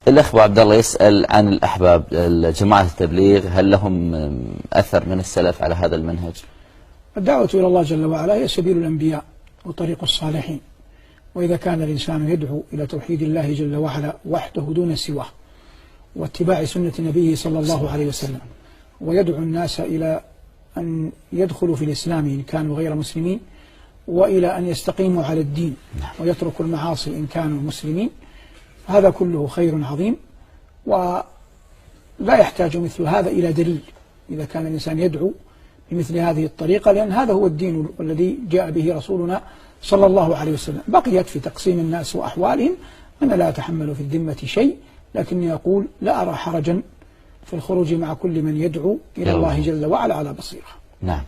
الأخ أبو عبد الله يسأل عن الأحباب جماعة التبليغ، هل لهم أثر من السلف على هذا المنهج؟ الدعوة إلى الله جل وعلا هي سبيل الأنبياء وطريق الصالحين، وإذا كان الإنسان يدعو إلى توحيد الله جل وعلا وحده دون سواه واتباع سنة نبيه صلى الله عليه وسلم، ويدعو الناس إلى أن يدخلوا في الإسلام إن كانوا غير مسلمين، وإلى أن يستقيموا على الدين ويتركوا المعاصي إن كانوا مسلمين، هذا كله خير عظيم، ولا يحتاج مثل هذا إلى دليل إذا كان الإنسان يدعو بمثل هذه الطريقة، لأن هذا هو الدين الذي جاء به رسولنا صلى الله عليه وسلم. بقيت في تقسيم الناس وأحوالهم أنا لا أتحمل في الذمة شيء، لكني أقول لا أرى حرجا في الخروج مع كل من يدعو إلى الله جل وعلا على بصيرة. نعم.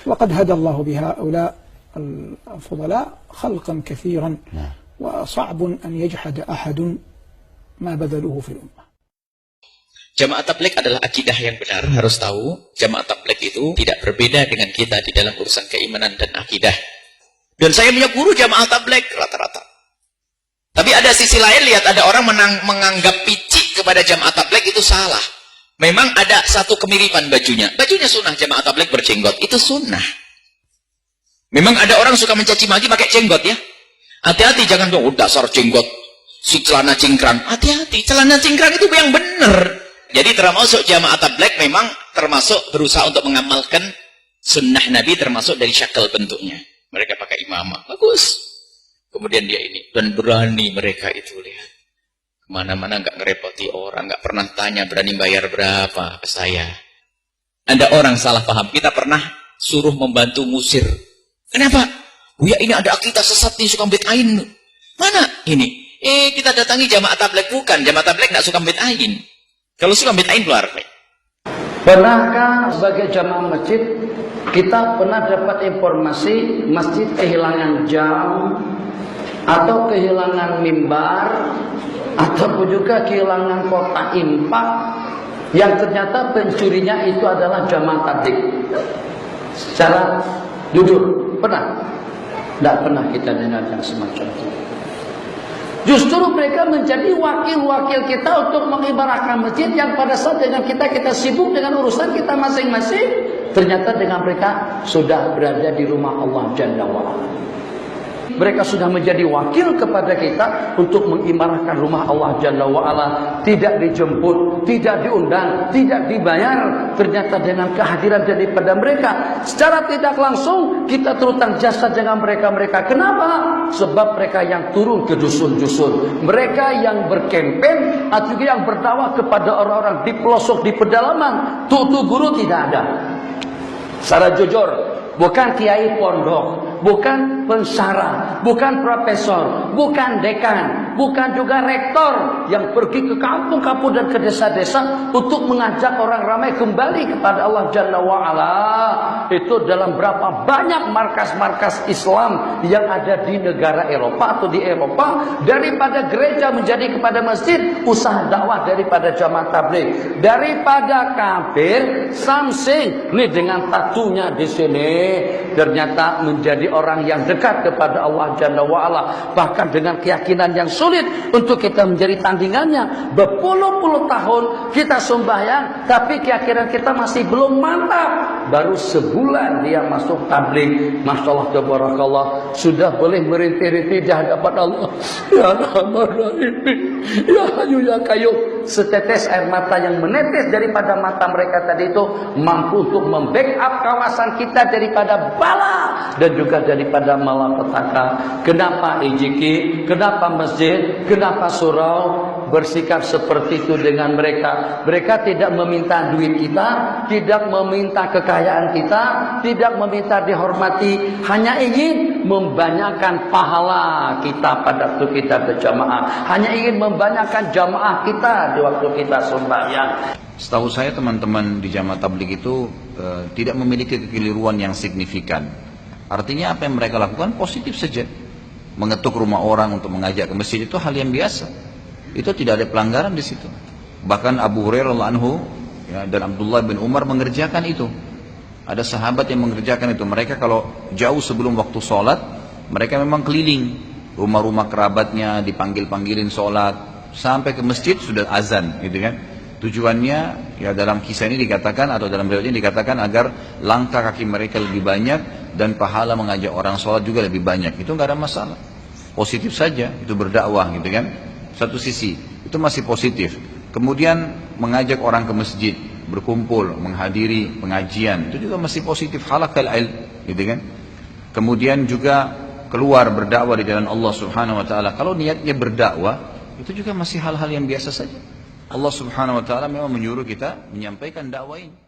وقد هدى الله بهؤلاء الفضلاء خلقا كثيرا. نعم. وصعب أن يجحد أحد ما بذلوه في الأمة. Jamaah tabligh adalah akidah yang benar. Harus tahu, jamaah tabligh itu tidak berbeda dengan kita di dalam urusan keimanan dan akidah. Dan saya punya guru jamaah tabligh rata-rata. Tapi ada sisi lain, lihat ada orang menganggap picik kepada jamaah tabligh itu salah. Memang ada satu kemiripan bajunya. Bajunya sunnah, jamaah tabligh berjenggot. Itu sunnah. Memang ada orang suka mencaci maki pakai jenggot ya. Hati-hati, jangan dong, dasar jenggot, si celana cingkrang. Hati-hati, celana cingkrang itu yang benar. Jadi termasuk jamaah tabligh memang termasuk berusaha untuk mengamalkan sunnah Nabi, termasuk dari syakal bentuknya. Mereka pakai imamah, bagus. Kemudian dia ini, dan berani mereka itu, lihat. Kemana-mana nggak ngerepoti orang, nggak pernah tanya berani bayar berapa ke saya. Ada orang salah paham, kita pernah suruh membantu ngusir. Kenapa? Buya ini ada akidah sesat nih, suka bid'ain. Mana ini? Kita datangi jamaah tabligh, bukan. Jamaah tabligh nggak suka bid'ain. Kalau suka bid'ain keluar. Pernahkah sebagai jamaah masjid kita pernah dapat informasi masjid kehilangan jam atau kehilangan mimbar ataupun juga kehilangan kotak infak yang ternyata pencurinya itu adalah jamaah tabligh? Secara jujur, pernah? Tidak pernah kita dengar yang semacam itu. Justru mereka menjadi wakil-wakil kita untuk mengibarahkan masjid yang pada saat dengan kita sibuk dengan urusan kita masing-masing. Ternyata dengan mereka sudah berada di rumah Allah Jalla wa'ala. Mereka sudah menjadi wakil kepada kita untuk mengimarahkan rumah Allah Jalla wa'ala. Tidak dijemput, tidak diundang, tidak dibayar. Ternyata dengan kehadiran daripada mereka, secara tidak langsung kita terutang jasa dengan mereka-mereka. Kenapa? Sebab mereka yang turun ke dusun-dusun, mereka yang berkempen atau yang berdakwah kepada orang-orang di pelosok, di pedalaman. Tutu guru tidak ada. Secara jujur, bukan kiai pondok, bukan pensyarah, bukan profesor, bukan dekan, bukan juga rektor yang pergi ke kampung-kampung dan ke desa-desa untuk mengajak orang ramai kembali kepada Allah Jalla wa'ala. Itu dalam berapa banyak markas-markas Islam yang ada di negara Eropa atau di Eropa. Daripada gereja menjadi kepada masjid, usaha dakwah daripada jamaah tabligh. Daripada kafir, samsing, ini dengan tatunya di sini, ternyata menjadi orang yang dekat kepada Allah Jalla wa'ala. Bahkan dengan keyakinan yang sulit untuk kita menjadi tandingannya. Berpuluh-puluh tahun kita sembahyang, tapi keyakinan kita masih belum mantap. Baru sebulan dia masuk tabligh, Masya Allah, tabarakallah, sudah boleh merintih-rintih di hadapan Allah. Ya Rahman Rahim, Ya Hayyu Ya Qayyum. Setetes air mata yang menetes daripada mata mereka tadi itu mampu untuk membackup kawasan kita daripada bala dan juga daripada malapetaka. Kenapa IJK? Kenapa masjid? Kenapa surau bersikap seperti itu dengan mereka? Mereka tidak meminta duit kita, tidak meminta kekayaan kita, tidak meminta dihormati, hanya ingin membanyakkan pahala kita pada waktu kita berjamaah, hanya ingin membanyakkan jamaah kita di waktu kita sembahyang. Setahu saya teman-teman di jamaah tabligh itu tidak memiliki kekeliruan yang signifikan. Artinya apa yang mereka lakukan positif saja. Mengetuk rumah orang untuk mengajak ke masjid itu hal yang biasa. Itu tidak ada pelanggaran di situ. Bahkan Abu Hurairah radhiyallahu anhu ya, dan Abdullah bin Umar mengerjakan itu. Ada sahabat yang mengerjakan itu. Mereka kalau jauh sebelum waktu sholat, mereka memang keliling rumah-rumah kerabatnya, dipanggil-panggilin sholat. sampai ke masjid sudah azan, gitu kan. Tujuannya ya dalam kisah ini dikatakan atau dalam riwayat ini dikatakan agar langkah kaki mereka lebih banyak dan pahala mengajak orang sholat juga lebih banyak. Itu nggak ada masalah, positif saja, itu berdakwah, gitu kan. Satu sisi itu masih positif. Kemudian mengajak orang ke masjid, berkumpul, menghadiri pengajian, itu juga masih positif, halaqal ilm, gitu kan. Kemudian juga keluar berdakwah di jalan Allah Subhanahu wa taala. Kalau niatnya berdakwah, itu juga masih hal-hal yang biasa saja. Allah Subhanahu wa taala memang menyuruh kita menyampaikan dakwah ini.